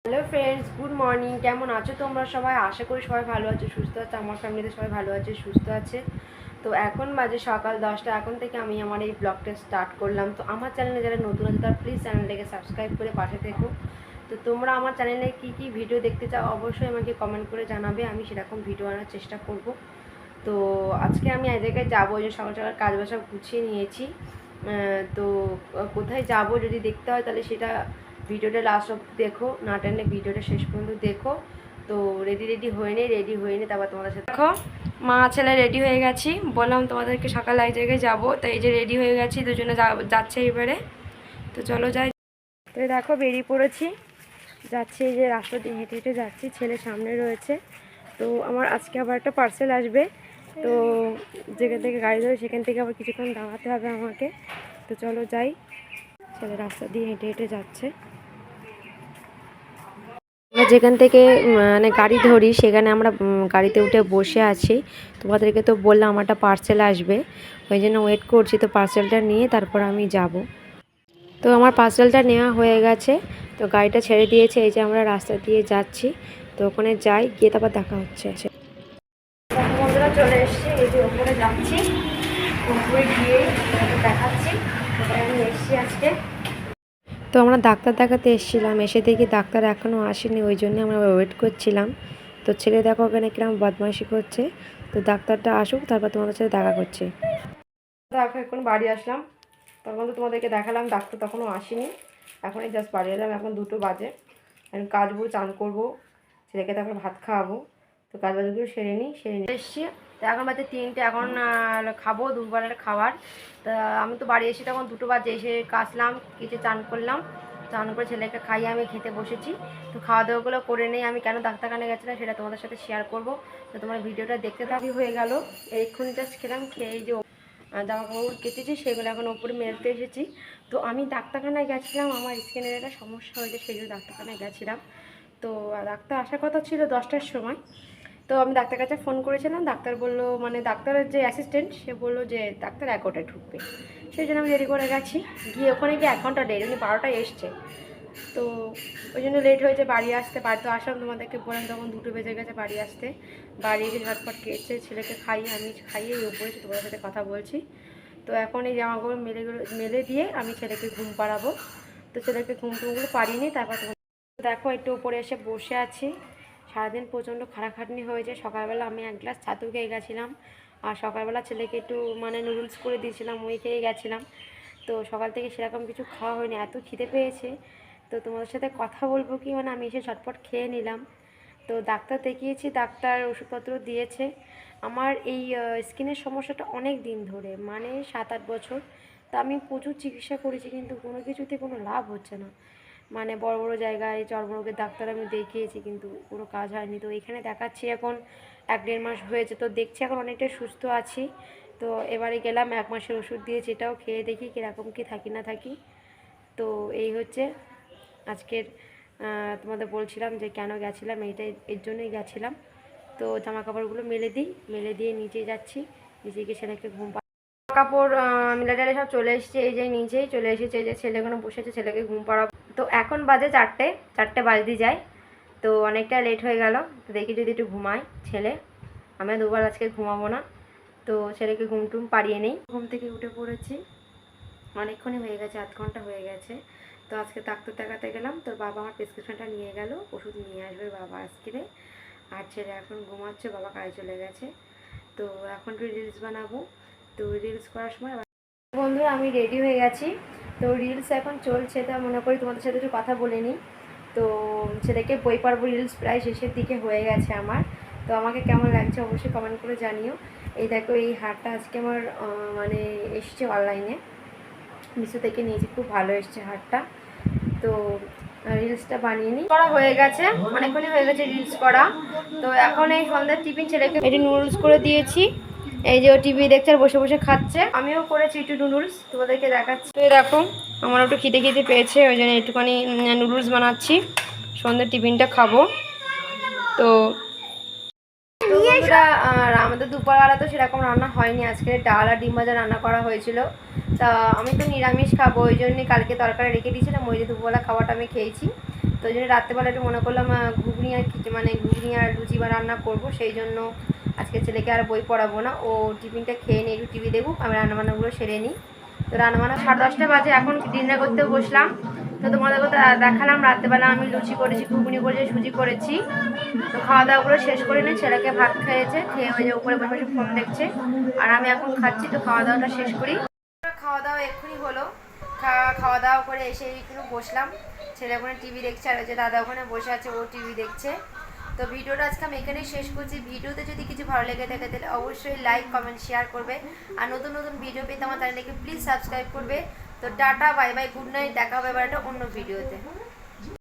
Hello friends, good morning. কেমন আছো তোমরা সবাই? আশা করি সবাই ভালো আছো, সুস্থ আছে। আমার ফ্যামিলিতে সবাই ভালো আছে, সুস্থ আছে। তো এখন বাজে সকাল 10টা। এখন থেকে আমি আমার এই ব্লগটা স্টার্ট করলাম। তো আমার চ্যানেলে যারা নতুন আছে তারা প্লিজ চ্যানেলটাকে সাবস্ক্রাইব করে পাশে থেকো। তো তোমরা আমার চ্যানেলে কী কী ভিডিও দেখতে চাও অবশ্যই আমাকে কমেন্ট করে জানাবে, আমি সেরকম ভিডিও আনার চেষ্টা করব। তো আজকে আমি এক জায়গায় যাবো, যে সকাল সকাল কাজ বাসা গুছিয়ে নিয়েছি। তো কোথায় যাব যদি দেখতে হয় তাহলে সেটা ভিডিওটা লাস্ট অব্দি দেখো, না টানলে ভিডিওটা শেষ পর্যন্ত দেখো। তো রেডি হয়ে নে তারপর তোমাদের সাথে দেখো। মা ছেলে রেডি হয়ে গেছি, বললাম তোমাদেরকে সকালে এক জায়গায় যাবো, তো এই যে রেডি হয়ে গেছি, দুজনে যাচ্ছে এবারে। তো চলো যাই। তো দেখো বেরিয়ে পড়েছি, যাচ্ছি। এই যে রাস্তা দিয়ে হেঁটে হেঁটে যাচ্ছি, ছেলে সামনে রয়েছে। তো আমার আজকে আবার একটা পার্সেল আসবে, তো যেখান থেকে গাড়ি ধরে সেখান থেকে আবার কিছুক্ষণ দাঁড়াতে হবে আমাকে। তো চলো যাই। ছেলে রাস্তা দিয়ে হেঁটে হেঁটে যাচ্ছে। আমরা যেখান থেকে মানে গাড়ি ধরি সেখানে আমরা গাড়িতে উঠে বসে আছি। তোমাদেরকে তো বললাম আমার একটা পার্সেল আসবে, ওই জন্য ওয়েট করছি। তো পার্সেলটা নিয়ে তারপর আমি যাব। তো আমার পার্সেলটা নেওয়া হয়ে গেছে, তো গাড়িটা ছেড়ে দিয়েছে। এই যে আমরা রাস্তা দিয়ে যাচ্ছি, তো ওখানে যাই, গিয়ে তারপর দেখা হচ্ছে। বন্ধুরা চলে এসেছি, এই যে ওপরে যাচ্ছি, উপরে গিয়ে দেখাচ্ছি আমি এসেছি আজকে। তো আমরা ডাক্তার দেখাতে এসেছিলাম, এসে দেখি ডাক্তার এখনও আসেনি, ওই জন্য আমরা ওয়েট করছিলাম। তো ছেলে দেখো ওখানে কিরকম বদমাইশি করছে। তো ডাক্তারটা আসুক তারপর তোমাদের সাথে দেখা করছে। দেখো এখন বাড়ি আসলাম, তখন তো তোমাদেরকে দেখালাম ডাক্তার তখনও আসেনি। এখনই জাস্ট বাড়ি এলাম, এখন 2টো বাজে। এখন কাচবো, চান করবো, ছেলেকে তারপর ভাত খাওয়াবো। তো কাজ বাজগুলো সেরে নিই এসছি। তো এখন বাজে 3টে, এখন খাবো দুপুরবেলার খাবার। তা আমি তো বাড়ি এসে তখন 2টো বাজে, এসে কাচলাম, কিছু চান করলাম, চান করে ছেলেকে খাইয়ে আমি খেতে বসেছি। তো খাওয়া দাওয়াগুলো করে নেই। আমি কেন ডাক্তারখানে গেছিলাম সেটা তোমাদের সাথে শেয়ার করবো। তো তোমার ভিডিওটা দেখতে থাকি। হয়ে গেল এক্ষুনি জাস্ট খেলাম, খেয়ে এই যে জামা কাপড় কেটেছি সেগুলো এখন ওপরে মেলতে এসেছি। তো আমি ডাক্তারখানায় গেছিলাম, আমার স্কিনের একটা সমস্যা হয়েছে, সেই জন্য ডাক্তারখানায় গেছিলাম। তো ডাক্তার আসার কথা ছিল 10টার সময়। তো আমি ডাক্তার কাছে ফোন করেছিলাম, ডাক্তার বললো, মানে ডাক্তারের যে অ্যাসিস্ট্যান্ট সে বললো যে ডাক্তার 11টায় ঢুকবে। সেই জন্য আমি দেরি করে গেছি, গিয়ে ওখানে গিয়ে 1 ঘন্টা লেট, উনি 12টায় এসছে। তো ওই জন্য লেট হয়েছে বাড়ি আসতে। বাড়ি তো আসলাম, তোমাদেরকে বললাম তখন 2টো বেজে গেছে বাড়ি আসতে। বাড়ি এসে ঝটপট কেটেছে, ছেলেকে খাইয়ে আমি খাইয়ে উপরে তোমাদের সাথে কথা বলছি। তো এখন এই জামাগুলো মেলে দিয়ে আমি ছেলেকে ঘুম পাড়াবো। তো ছেলেকে ঘুম টুমগুলো পারিনি, তারপর দেখো একটু উপরে এসে বসে আছি। সারাদিন প্রচণ্ড খাটাখাটনি হয়েছে। সকালবেলা আমি 1 গ্লাস ছাতু খেয়ে গেছিলাম, আর সকালবেলা ছেলেকে একটু মানে নুডলস করে দিয়েছিলাম, ওই খেয়ে গেছিলাম। তো সকাল থেকে সেরকম কিছু খাওয়া হয়নি, এত খিদে পেয়েছে। তো তোমাদের সাথে কথা বলবো কি, মানে আমি এসে ঝটপট খেয়ে নিলাম। তো ডাক্তার দেখিয়েছি, ডাক্তার ওষুধপত্র দিয়েছে। আমার এই স্কিনের সমস্যাটা অনেক দিন ধরে, মানে 7-8 বছর। তা আমি প্রচুর চিকিৎসা করেছি, কিন্তু কোনো কিছুতে কোনো লাভ হচ্ছে না। মানে বড় বড় জায়গায় চর্মরোগের ডাক্তার আমি দেখিয়েছি, কিন্তু কোনো কাজ হয়নি। তো এখানে দেখাচ্ছি এখন 1-1.5 মাস হয়েছে, তো দেখছি এখন অনেকটা সুস্থ আছি। তো এবারে গেলাম, 1 মাসের ওষুধ দিয়েছি, এটাও খেয়ে দেখি কীরকম কী থাকি না থাকি। তো এই হচ্ছে আজকের, তোমাদের বলছিলাম যে কেন গেছিলাম, এইটাই এর জন্যই গেছিলাম। তো জামা কাপড়গুলো মেলে দিয়ে নিচে যাচ্ছি, নিচে গিয়ে ছেলেকে ঘুম কাপড় মিলে টালে সব চলে এসেছে। এই যে নিচেই চলে এসেছে, এই যে ছেলে এখানে বসেছে, ছেলেকে ঘুম পাড়াবো। তো এখন বাজে 4টে বাজতে যায়। তো অনেকটা লেট হয়ে গেল, তো দেখি যদি একটু ঘুমাই ছেলে। আমি দুবার আজকে ঘুমাবো না। তো ছেলেকে ঘুম টুম পাড়িয়ে নেই। ঘুম থেকে উঠে পড়েছি, অনেকক্ষণই হয়ে গেছে, 8 ঘন্টা হয়ে গেছে। তো আজকে ডাক্তার দেখাতে গেলাম, তোর বাবা আমার প্রেসক্রিপশনটা নিয়ে গেল, ওষুধ নিয়ে আসবে বাবা আজকে। আর ছেলে এখন ঘুমাচ্ছে, বাবা কাজে চলে গেছে। তো এখন একটু রিলস বানাবো। তো রিলস করার সময় বন্ধুরা আমি রেডি হয়ে গেছি। তো রিলস এখন চলছে, তা মনে করি তোমাদের সাথে একটু কথা বলে নিই। তো ছেলেকে বই পড়াবো, রিলস প্রায় শেষের দিকে হয়ে গেছে আমার। তো আমাকে কেমন লাগছে অবশ্যই কমেন্ট করে জানিও। এই দেখো এই হারটা আজকে আমার মানে এসছে অনলাইনে, মিশো থেকে নিয়েছি, খুব ভালো এসছে হারটা। তো রিলসটা বানিয়ে নিই, করা হয়ে গেছে, অনেকক্ষণই হয়ে গেছে রিলস করা। তো এখন এই সন্ধ্যার টিফিন ছেলেকে এটি নুডলস করে দিয়েছি। এই যে ও টিভি দেখছে আর বসে বসে খাচ্ছে, আমিও করেছি একটু নুডলস, তোমাদেরকে দেখাচ্ছি। তো দেখো আমার একটু খিদে পেয়েছে, ওই জন্য একটুখানি নুডলস বানাচ্ছি, সন্ধ্যার টিফিনটা খাবো। তো বন্ধুরা আমাদের দুপুরবেলা তো সেরকম রান্না হয়নি, আজকে ডাল আর ডিম ভাজা রান্না করা হয়েছিল। তা আমি তো নিরামিষ খাবো, ওই জন্যই কালকে তরকারি রেখে দিয়েছিলাম, ওই যে দুপুরবেলা খাওয়াটা আমি খেয়েছি। তো তো ওই জন্য রাত্রেবেলা একটু মনে করলাম ঘুগনি আর মানে ঘুগনি আর লুচি বা রান্না করবো, সেই জন্য আজকে ছেলেকে আর বই পড়াবো না, ও টিফিনটা খেয়ে নিই, একটু টিভি দেখুক, আমি রান্নাবান্নাগুলো সেরে নিই। তো রান্নাবান্না 10:30 বাজে, এখন ডিনার করতে বসলাম। তো তোমাদের কথা দেখালাম, রাত্রেবেলা আমি লুচি করেছি, ঘুগনি করেছি, সুজি করেছি। তো খাওয়া দাওয়াগুলো শেষ করে নিই, ছেলেকে ভাত খেয়েছে, খেয়ে ওই যে উপরে বসে বসে ফোন দেখছে, আর আমি এখন খাচ্ছি। তো খাওয়া দাওয়াটা শেষ করি। খাওয়া দাওয়া এক্ষুনি হলো, খাওয়া দাওয়া করে এসে একটু বসলাম, ছেলে ওখানে টিভি দেখছে, আর যে দাদা ওখানে বসে আছে, ও টিভি দেখছে। তো ভিডিওটা আজকে আমি এখানেই শেষ করছি। ভিডিওতে যদি কিছু ভালো লেগে থাকে তাহলে অবশ্যই লাইক কমেন্ট শেয়ার করবে, আর নতুন নতুন ভিডিও পেতে আমার চ্যানেলকে প্লিজ সাবস্ক্রাইব করবে। তো tata, bye bye, good night, দেখা হবে এবার একটা অন্য ভিডিওতে।